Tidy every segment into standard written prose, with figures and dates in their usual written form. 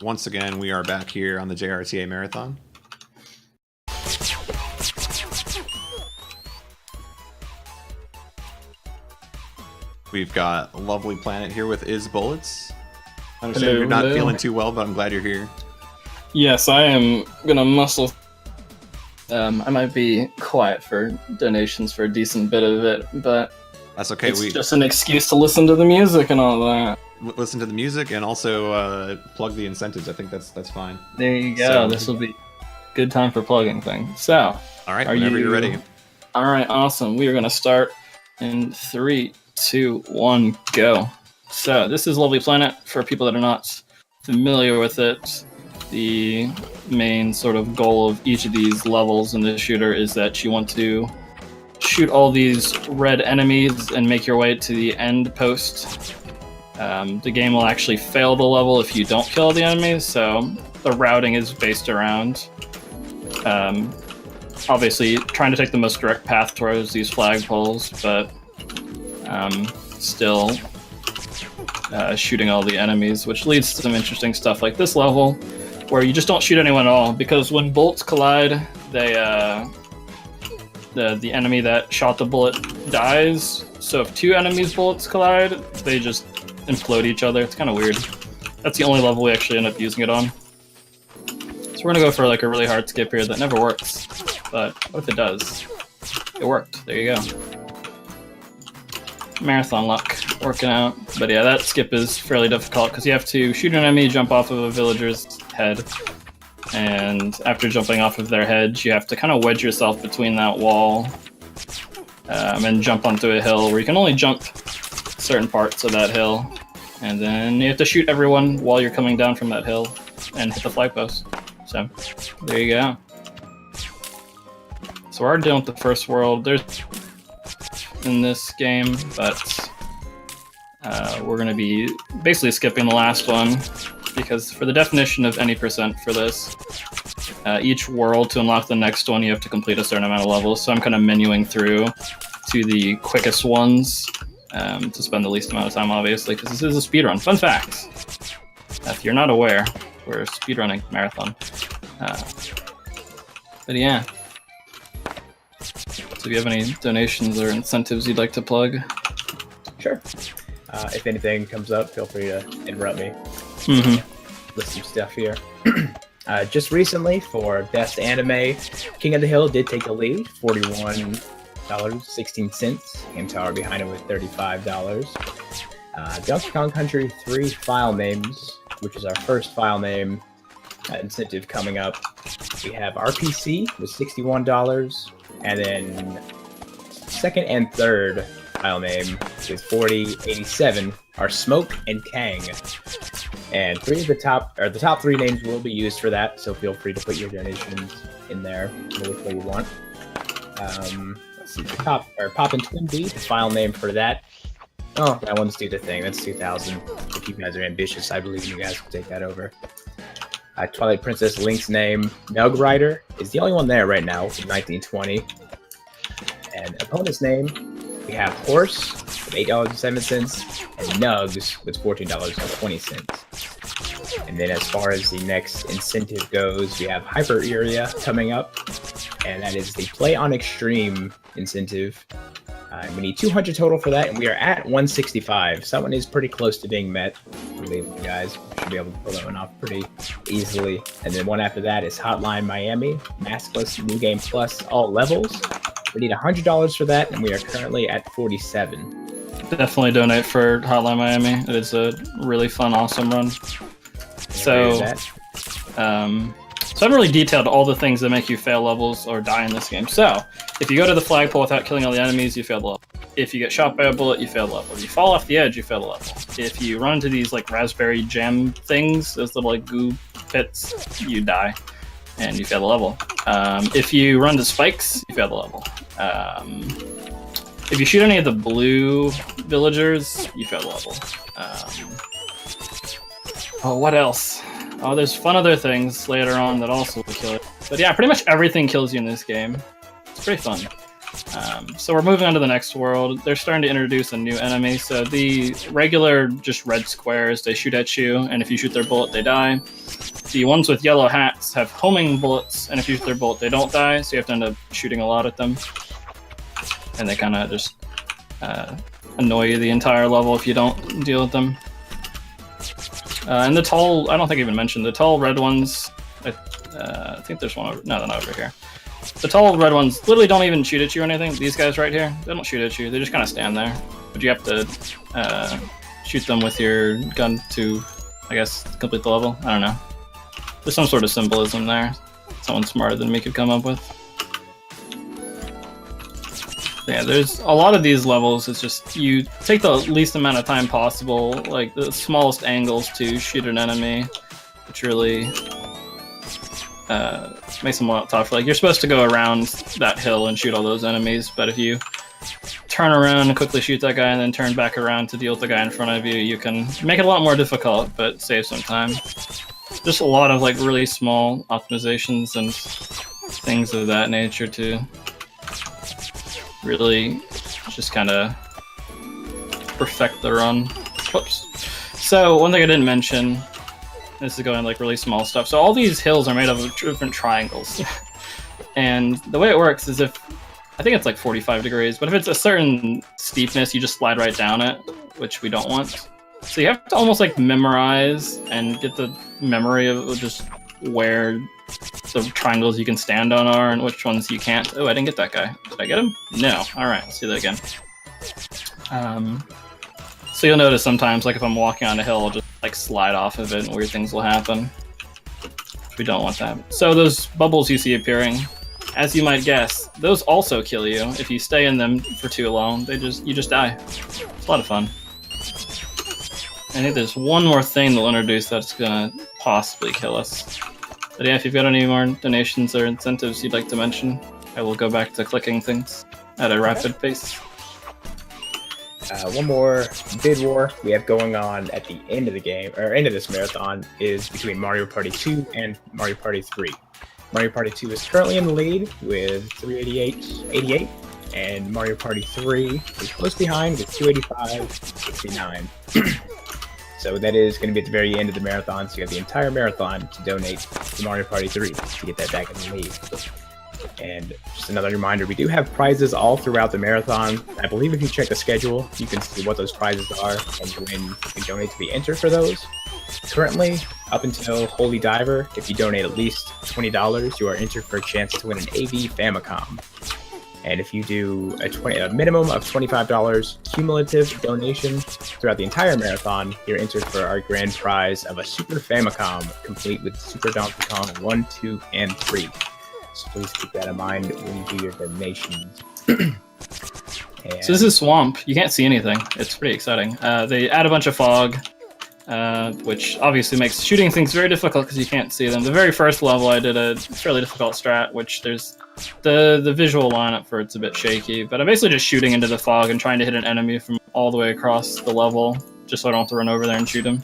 Once again, we are back here on the JRTA Marathon. We've got a lovely planet here with isBullets. I understand you're not feeling too well, but I'm glad you're here. Yes, I am gonna muscle. I might be quiet for donations for a decent bit of it, but that's okay. It's just an excuse to listen to the music and all that. Listen to the music and also plug the incentives. I think that's fine. There you go. So, this will be a good time for plugging things. So, all right, whenever you're ready. All right, awesome. We are gonna start in 3, 2, 1, go. So this is Lovely Planet. For people that are not familiar with it, the main sort of goal of each of these levels in the shooter is that you want to shoot all these red enemies and make your way to the end post. The game will actually fail the level if you don't kill the enemies, so the routing is based around obviously trying to take the most direct path towards these flagpoles, but still shooting all the enemies, which leads to some interesting stuff like this level, where you just don't shoot anyone at all, because when bullets collide, they the enemy that shot the bullet dies. So if two enemies' bullets collide, they just implode each other. It's kind of weird. That's the only level we actually end up using it on. So we're gonna go for like a really hard skip here that never works, but what if it does? It worked. There you go. Marathon luck working out. But yeah, that skip is fairly difficult because you have to shoot an enemy, jump off of a villager's head, and after jumping off of their heads, you have to kind of wedge yourself between that wall and jump onto a hill where you can only jump certain parts of that hill, and then you have to shoot everyone while you're coming down from that hill and hit the flag post. So there you go. So we're dealing with the first world. There's in this game, but we're going to be basically skipping the last one, because for the definition of any percent for this, each world to unlock the next one you have to complete a certain amount of levels, so I'm kind of menuing through to the quickest ones to spend the least amount of time, obviously, because this is a speedrun. Fun fact, if you're not aware, we're speedrunning marathon. But yeah. So if you have any donations or incentives you'd like to plug? Sure. If anything comes up, feel free to interrupt me. List some stuff here. Just recently, for Best Anime, King of the Hill did take the lead, $41.16. Game Tower behind it with $35. Donkey Kong Country 3 file names, which is our first file name incentive coming up. We have RPC with $61, and then second and third file name is $40.87 are Smoke and Kang. And the top 3 names will be used for that, so feel free to put your donations in there which way you want. Let's see, the Poppin' Twin Beat, the file name for that. Oh, that one's do the thing. That's 2,000. If you guys are ambitious, I believe you guys will take that over. Twilight Princess Link's name, Nug Rider, is the only one there right now with 1920. And opponent's name, we have Horse with $8.07 and Nugs with $14.20. And then as far as the next incentive goes, we have Hyper Area coming up, and that is the Play on Extreme incentive. We need 200 total for that, and we are at 165. So that one is pretty close to being met. I believe you guys should be able to pull that one off pretty easily. And then one after that is Hotline Miami, Maskless, New Game Plus, all levels. We need $100 for that, and we are currently at 47. Definitely donate for Hotline Miami. It is a really fun, awesome run. So I haven't really detailed all the things that make you fail levels or die in this game. So, if you go to the flagpole without killing all the enemies, you fail the level. If you get shot by a bullet, you fail the level. If you fall off the edge, you fail the level. If you run into these like raspberry jam things, those little like goo pits, you die and you fail the level. If you run to spikes, you fail the level. If you shoot any of the blue villagers, you fail the level. Oh, what else? Oh, there's fun other things later on that also will kill it. But yeah, pretty much everything kills you in this game. It's pretty fun. So we're moving on to the next world. They're starting to introduce a new enemy. So the regular just red squares, they shoot at you, and if you shoot their bullet, they die. The ones with yellow hats have homing bullets, and if you shoot their bullet, they don't die, so you have to end up shooting a lot at them. And they kind of just annoy you the entire level if you don't deal with them. And the tall, I don't think I even mentioned, the tall red ones, I think there's one over, no, they're not over here. The tall red ones literally don't even shoot at you or anything. These guys right here, they don't shoot at you. They just kind of stand there. But you have to shoot them with your gun to, I guess, complete the level. I don't know. There's some sort of symbolism there. Someone smarter than me could come up with. Yeah, there's a lot of these levels. It's just you take the least amount of time possible, like the smallest angles to shoot an enemy, which really makes them a lot tougher. Like, you're supposed to go around that hill and shoot all those enemies, but if you turn around and quickly shoot that guy and then turn back around to deal with the guy in front of you, you can make it a lot more difficult, but save some time. Just a lot of like really small optimizations and things of that nature to really just kind of perfect the run. Whoops. So one thing I didn't mention, this is going like really small stuff. So all these hills are made of different triangles. And the way it works is if, I think it's like 45 degrees, but if it's a certain steepness, you just slide right down it, which we don't want. So you have to almost like memorize and get the memory of just where the triangles you can stand on are and which ones you can't. Oh, I didn't get that guy. Did I get him? No. Alright, let's do that again. So you'll notice sometimes, like if I'm walking on a hill, I'll just like slide off of it and weird things will happen. We don't want that. So those bubbles you see appearing, as you might guess, those also kill you. If you stay in them for too long, you just die. It's a lot of fun. I think there's one more thing they'll introduce that's gonna possibly kill us. But yeah, if you've got any more donations or incentives you'd like to mention, I will go back to clicking things at a rapid pace. One more bid war we have going on at the end of the game, or end of this marathon, is between Mario Party 2 and Mario Party 3. Mario Party 2 is currently in the lead with 388, and Mario Party 3 is close behind with 285.69. So that is going to be at the very end of the marathon, so you have the entire marathon to donate to Mario Party 3 to get that back in the lead. And just another reminder, we do have prizes all throughout the marathon. I believe if you check the schedule, you can see what those prizes are and when you can donate to be entered for those. Currently, up until Holy Diver, if you donate at least $20, you are entered for a chance to win an AV Famicom. And if you do a minimum of $25 cumulative donation throughout the entire marathon, you're entered for our grand prize of a Super Famicom, complete with Super Donkey Kong 1, 2, and 3. So please keep that in mind when you do your donations. So this is Swamp. You can't see anything. It's pretty exciting. They add a bunch of fog, which obviously makes shooting things very difficult because you can't see them. The very first level I did a fairly difficult strat, which there's the visual lineup for it's a bit shaky, but I'm basically just shooting into the fog and trying to hit an enemy from all the way across the level, just so I don't have to run over there and shoot him.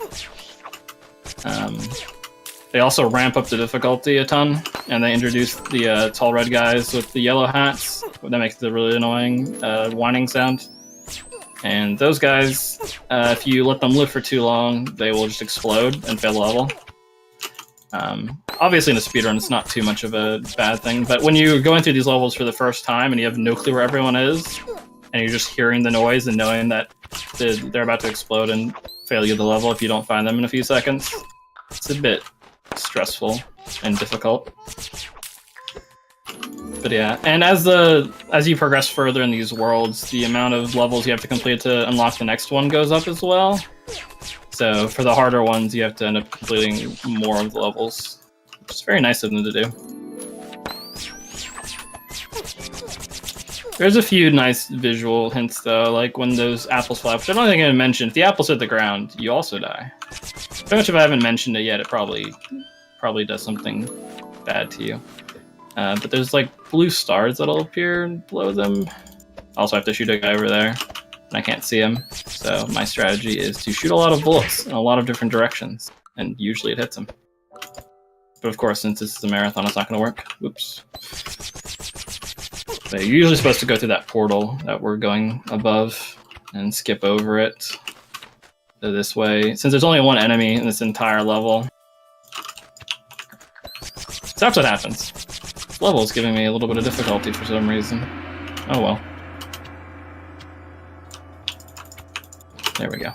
They also ramp up the difficulty a ton, and they introduce the tall red guys with the yellow hats. That makes the really annoying whining sound. And those guys, if you let them live for too long, they will just explode and fail the level. Obviously in a speedrun it's not too much of a bad thing, but when you're going through these levels for the first time and you have no clue where everyone is, and you're just hearing the noise and knowing that they're about to explode and fail you the level if you don't find them in a few seconds, it's a bit stressful and difficult. But yeah, and as you progress further in these worlds, the amount of levels you have to complete to unlock the next one goes up as well. So for the harder ones, you have to end up completing more of the levels, which is very nice of them to do. There's a few nice visual hints though, like when those apples fly, which I don't think I mentioned. If the apples hit the ground, you also die. Pretty much if I haven't mentioned it yet, it probably does something bad to you. But there's like blue stars that'll appear below them. Also have to shoot a guy over there, and I can't see him. So my strategy is to shoot a lot of bullets in a lot of different directions, and usually it hits him. But of course, since this is a marathon, it's not going to work. Oops. But you're usually supposed to go through that portal that we're going above and skip over it. So this way, since there's only one enemy in this entire level. So that's what happens. This level is giving me a little bit of difficulty for some reason. Oh well. There we go.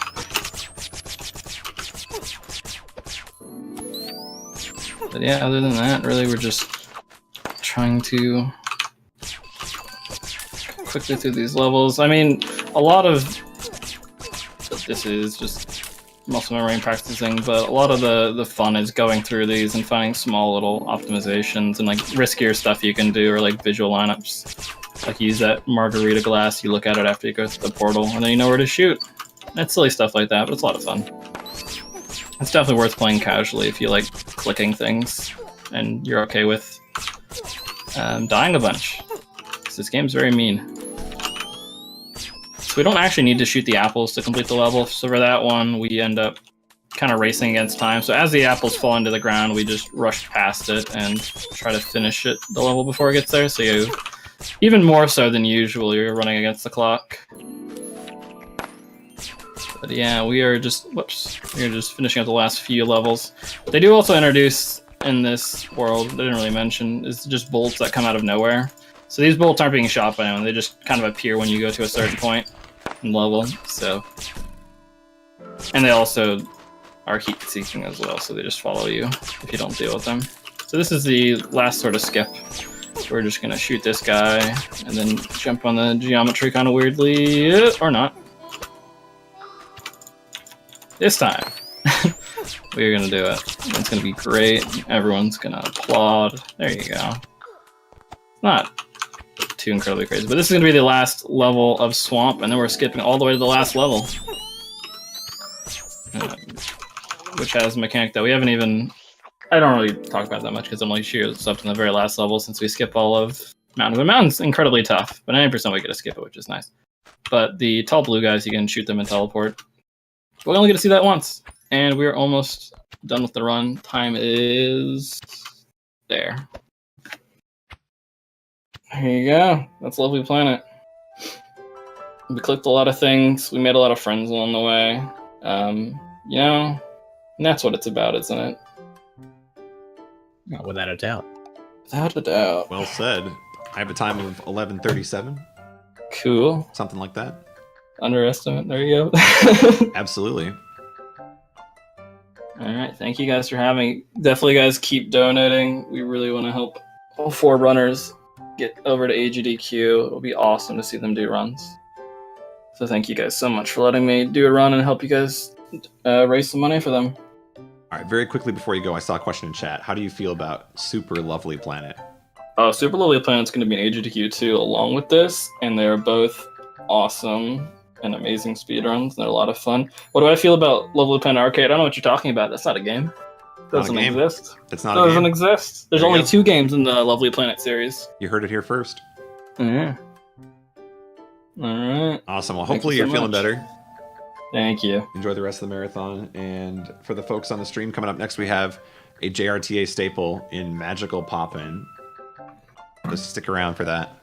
But yeah, other than that, really we're just trying to quickly through these levels. I mean, a lot of this is just muscle memory and practicing, but a lot of the fun is going through these and finding small little optimizations and like riskier stuff you can do, or like visual lineups. Like use that margarita glass, you look at it after you go through the portal, and then you know where to shoot. It's silly stuff like that, but it's a lot of fun. It's definitely worth playing casually if you like clicking things and you're okay with dying a bunch. Because this game's very mean. So we don't actually need to shoot the apples to complete the level, so for that one we end up kind of racing against time. So as the apples fall into the ground, we just rush past it and try to finish the level before it gets there. So you, even more so than usual, you're running against the clock. But yeah, we are just finishing up the last few levels. They do also introduce in this world, they didn't really mention, is just bolts that come out of nowhere. So these bolts aren't being shot by anyone, they just kind of appear when you go to a certain point in level. So, and they also are heat seeking as well, so they just follow you if you don't deal with them. So this is the last sort of skip. We're just gonna shoot this guy and then jump on the geometry kind of weirdly, or not. This time, we're gonna do it. It's gonna be great. Everyone's gonna applaud. There you go. Not too incredibly crazy, but this is gonna be the last level of Swamp, and then we're skipping all the way to the last level. Which has a mechanic that we haven't even... I don't really talk about that much because I'm like sure it's up to the very last level since we skip all of Mountain. But Mountain's incredibly tough, but 90% we get to skip it, which is nice. But the tall blue guys, you can shoot them and teleport. But we only get to see that once, and we're almost done with the run. Time is there. There you go. That's Lovely Planet. We clicked a lot of things. We made a lot of friends along the way. You know, and that's what it's about, isn't it? Without a doubt. Without a doubt. Well said. I have a time of 11:37. Cool. Something like that. Underestimate. There you go. Absolutely. All right. Thank you guys for having. Definitely, guys, keep donating. We really want to help all 4 runners get over to AGDQ. It'll be awesome to see them do runs. So thank you guys so much for letting me do a run and help you guys raise some money for them. All right. Very quickly before you go, I saw a question in chat. How do you feel about Super Lovely Planet? Oh, Super Lovely Planet's going to be an AGDQ too, along with this, and they're both awesome and amazing speedruns. They're a lot of fun. What do I feel about Lovely Planet Arcade? I don't know what you're talking about. That's not a game. Doesn't exist. It's not a game. Doesn't exist. There's only 2 games in the Lovely Planet series. You heard it here first. Yeah. All right. Awesome. Well, hopefully you're feeling better. Thank you. Enjoy the rest of the marathon. And for the folks on the stream, coming up next, we have a JRTA staple in Magical Poppin'. Just stick around for that.